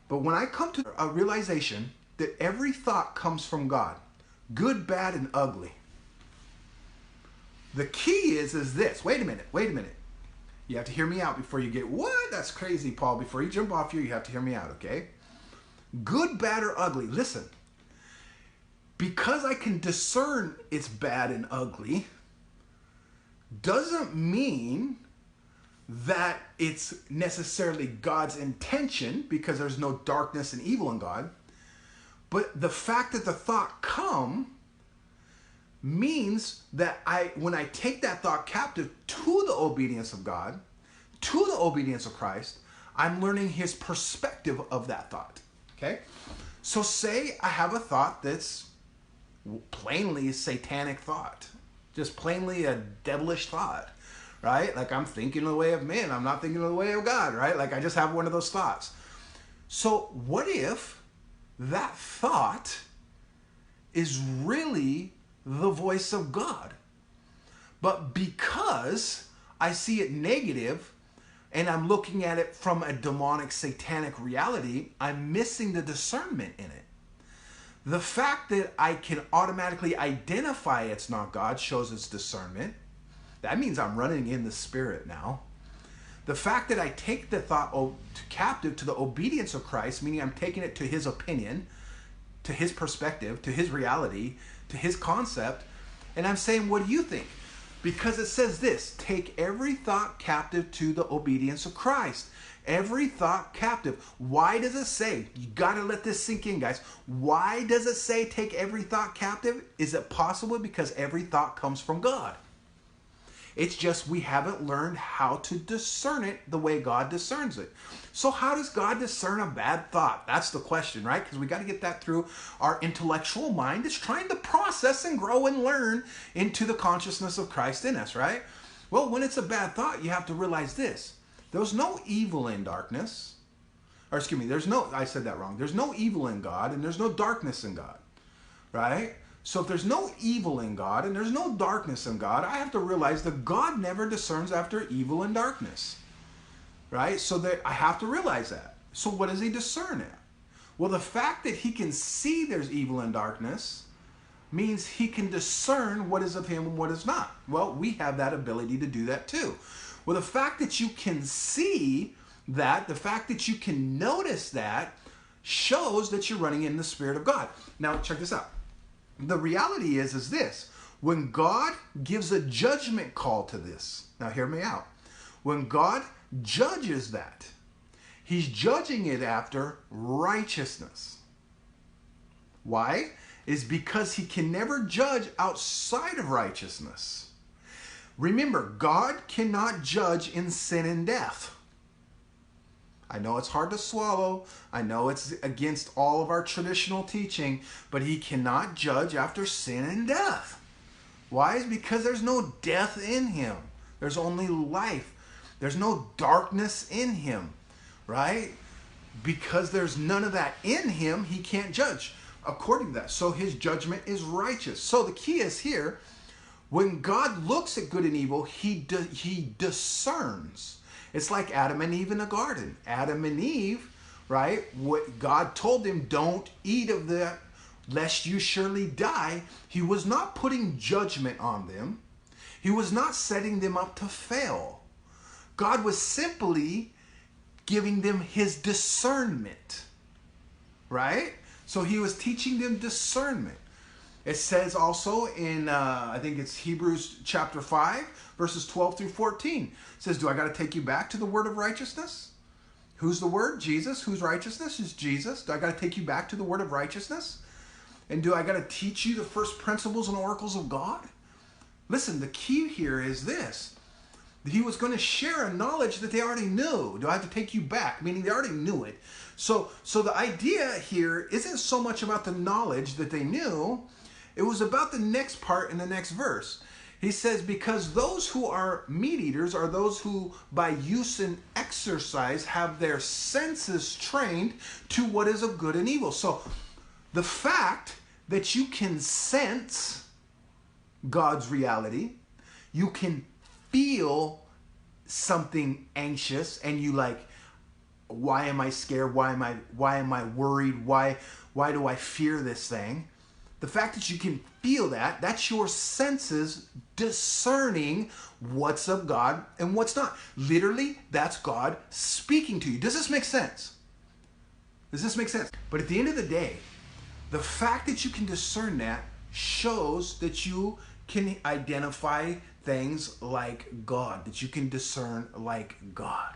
But when I come to a realization that every thought comes from God, good, bad, and ugly, the key is this. Wait a minute. You have to hear me out before you get, what? That's crazy, Paul. Before you jump off here, you have to hear me out, okay? Good, bad, or ugly. Listen, because I can discern it's bad and ugly, doesn't mean that it's necessarily God's intention, because there's no darkness and evil in God. But the fact that the thought come means that when I take that thought captive to the obedience of God, to the obedience of Christ, I'm learning his perspective of that thought. Okay? So say I have a thought that's plainly a satanic thought, just plainly a devilish thought, right? Like I'm thinking the way of men, I'm not thinking the way of God, right? Like I just have one of those thoughts. So what if that thought is really the voice of God? But because I see it negative and I'm looking at it from a demonic, satanic reality, I'm missing the discernment in it. The fact that I can automatically identify it's not God shows it's discernment. That means I'm running in the spirit now. The fact that I take the thought captive to the obedience of Christ, meaning I'm taking it to his opinion, to his perspective, to his reality, to his concept, and I'm saying, what do you think? Because it says this, take every thought captive to the obedience of Christ. Every thought captive. Why does it say? You got to let this sink in, guys. Why does it say take every thought captive? Is it possible because every thought comes from God? It's just we haven't learned how to discern it the way God discerns it. So how does God discern a bad thought? That's the question, right? Because we got to get that through our intellectual mind. It's trying to process and grow and learn into the consciousness of Christ in us, right? Well, when it's a bad thought, you have to realize this. There's no evil in darkness. Or excuse me, I said that wrong. There's no evil in God and there's no darkness in God, right? So if there's no evil in God and there's no darkness in God, I have to realize that God never discerns after evil and darkness, right? So that I have to realize that. So what does he discern at? Well, the fact that he can see there's evil and darkness means he can discern what is of him and what is not. Well, we have that ability to do that too. Well, the fact that you can see that, the fact that you can notice that, shows that you're running in the Spirit of God. Now, check this out. The reality is this. When God gives a judgment call to this, now hear me out. When God judges that, he's judging it after righteousness. Why? Is because he can never judge outside of righteousness. Remember, God cannot judge in sin and death. I know it's hard to swallow. I know it's against all of our traditional teaching, but he cannot judge after sin and death. Why? It's because there's no death in him. There's only life. There's no darkness in him, right? Because there's none of that in him, he can't judge according to that. So his judgment is righteous. So the key is here, when God looks at good and evil, he discerns. It's like Adam and Eve in the garden. Adam and Eve, right? What God told them, don't eat of that lest you surely die. He was not putting judgment on them. He was not setting them up to fail. God was simply giving them his discernment, right? So he was teaching them discernment. It says also in, I think it's Hebrews chapter 5, verses 12 through 14. It says, do I got to take you back to the word of righteousness? Who's the word? Jesus. Whose righteousness is Jesus? Do I got to take you back to the word of righteousness? And do I got to teach you the first principles and oracles of God? Listen, the key here is this. He was going to share a knowledge that they already knew. Do I have to take you back? Meaning they already knew it. So the idea here isn't so much about the knowledge that they knew. It was about the next part in the next verse. He says, because those who are meat eaters are those who by use and exercise have their senses trained to what is of good and evil. So the fact that you can sense God's reality, you can feel something anxious and you like, why am I scared? Why am I worried? Why do I fear this thing? The fact that you can feel that, that's your senses discerning what's of God and what's not. Literally, that's God speaking to you. Does this make sense? Does this make sense? But at the end of the day, the fact that you can discern that shows that you can identify things like God, that you can discern like God.